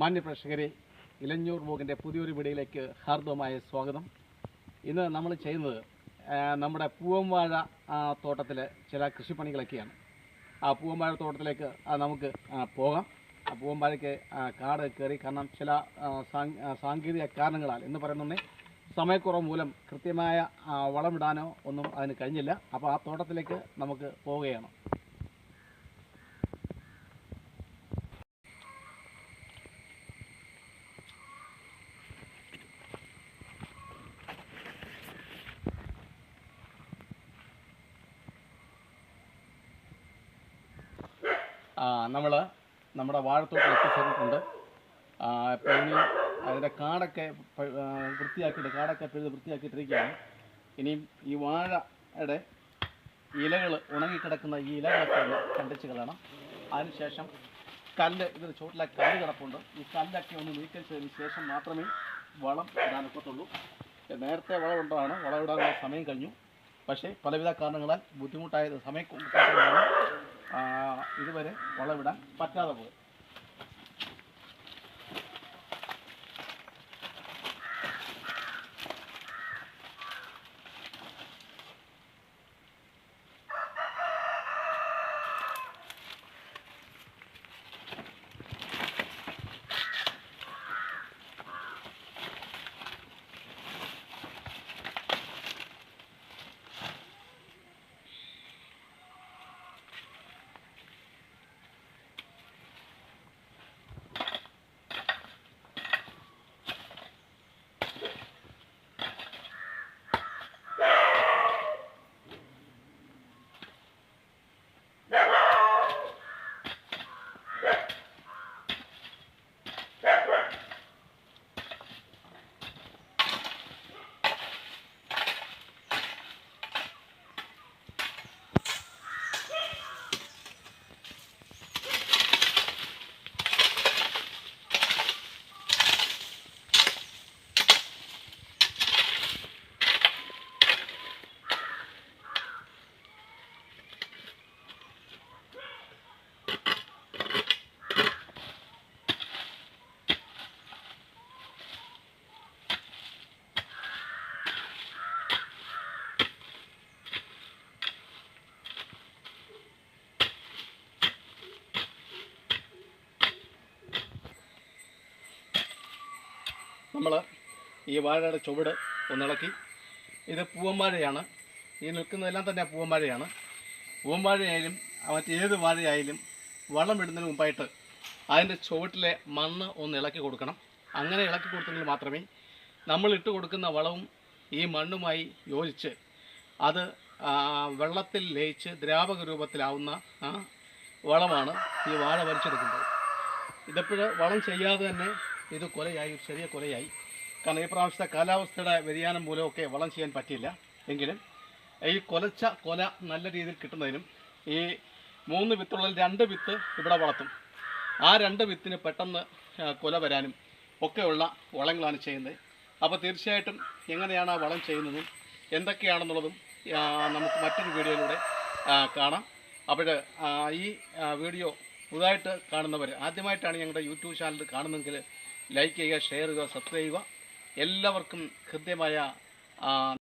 മാന്യ പ്രേക്ഷകരെ, ഇലഞ്ഞൂർ വ്ലോഗിൻ്റെ പുതിയൊരു വീഡിയോയിലേക്ക് ഹാർദവമായ സ്വാഗതം. ഇന്ന് നമ്മൾ ചെയ്യുന്നത് നമ്മുടെ പൂവൻവാഴ തോട്ടത്തിലെ ചില കൃഷിപ്പണികളൊക്കെയാണ്. ആ പൂവൻവാഴ തോട്ടത്തിലേക്ക് നമുക്ക് പോകാം. ആ പൂവൻവാഴയ്ക്ക് കാട് കയറി, കാരണം ചില സാങ്കേതിക കാരണങ്ങളാൽ എന്ന് പറയുന്നത് സമയക്കുറവ് മൂലം കൃത്യമായ വളമിടാനോ ഒന്നും അതിന് കഴിഞ്ഞില്ല. അപ്പോൾ ആ തോട്ടത്തിലേക്ക് നമുക്ക് പോവുകയാണ്. നമ്മൾ നമ്മുടെ വാഴത്തോട്ടം എത്തിച്ചേർന്നിട്ടുണ്ട്. ഇപ്പോൾ ഇനി അതിൻ്റെ കാടൊക്കെ പിഴുത് വൃത്തിയാക്കിയിട്ടിരിക്കുകയാണ്. ഇനിയും ഈ വാഴയുടെ ഇലകൾ, ഉണങ്ങിക്കിടക്കുന്ന ഈ ഇലകളൊക്കെ ഒന്ന് കണ്ടിച്ച് കളയണം. അതിനുശേഷം ഇതിന് ചുവട്ടിലെ കല്ല് കിടപ്പുണ്ട്. ഈ കല്ലൊക്കെ ഒന്ന് നീക്കിച്ചതിന് ശേഷം മാത്രമേ വളം ഇടാനൊക്കത്തുള്ളൂ. നേരത്തെ വളം ഇടാനുള്ള സമയം കഴിഞ്ഞു. പക്ഷേ പലവിധ കാരണങ്ങളാൽ ബുദ്ധിമുട്ടായത് സമയക്കുറവാണ് ഇതുവരെ വളമിടാൻ പറ്റാതെ പോയി. നമ്മൾ ഈ വാഴയുടെ ചുവട് ഒന്നിളക്കി. ഇത് പൂവൻവാഴയാണ്. ഈ നിൽക്കുന്നതെല്ലാം തന്നെ പൂവൻവാഴയാണ്. പൂവൻവാഴയായാലും മറ്റേത് വാഴയായാലും വളം ഇടുന്നതിന് മുമ്പായിട്ട് അതിൻ്റെ ചുവട്ടിലെ മണ്ണ് ഒന്ന് ഇളക്കി കൊടുക്കണം. അങ്ങനെ ഇളക്കി കൊടുത്തെങ്കിൽ മാത്രമേ നമ്മൾ ഇട്ട് കൊടുക്കുന്ന വളവും ഈ മണ്ണുമായി യോജിച്ച് അത് വെള്ളത്തിൽ ലയിച്ച് ദ്രാവക രൂപത്തിലാവുന്ന വളമാണ് ഈ വാഴ വലിച്ചെടുക്കുന്നത്. ഇതെപ്പോഴും വളം ചെയ്യാതെ തന്നെ ഇത് കൊലയായി, ചെറിയ കൊലയായി. കാരണം ഈ പ്രാവശ്യത്തെ കാലാവസ്ഥയുടെ വ്യതിയാനം മൂലമൊക്കെ വളം ചെയ്യാൻ പറ്റില്ല. എങ്കിലും ഈ കൊലച്ച കൊല നല്ല രീതിയിൽ കിട്ടുന്നതിനും ഈ 3 വിത്തുള്ളിൽ 2 വിത്ത് ഇവിടെ വളർത്തും. ആ 2 വിത്തിന് പെട്ടെന്ന് കൊല വരാനും ഒക്കെയുള്ള വളങ്ങളാണ് ചെയ്യുന്നത്. അപ്പോൾ തീർച്ചയായിട്ടും എങ്ങനെയാണ് ആ വളം ചെയ്യുന്നതും എന്തൊക്കെയാണെന്നുള്ളതും നമുക്ക് മറ്റൊരു വീഡിയോയിലൂടെ കാണാം. അപ്പോൾ ഈ വീഡിയോ പുതുതായിട്ട് കാണുന്നവർ, ആദ്യമായിട്ടാണ് ഞങ്ങളുടെ യൂട്യൂബ് ചാനൽ കാണുന്നതെങ്കിൽ ലൈക്ക് ചെയ്യുക, ഷെയർ ചെയ്യുക, സബ്സ്ക്രൈബ് ചെയ്യുക. എല്ലാവർക്കും ഹൃദ്യമായ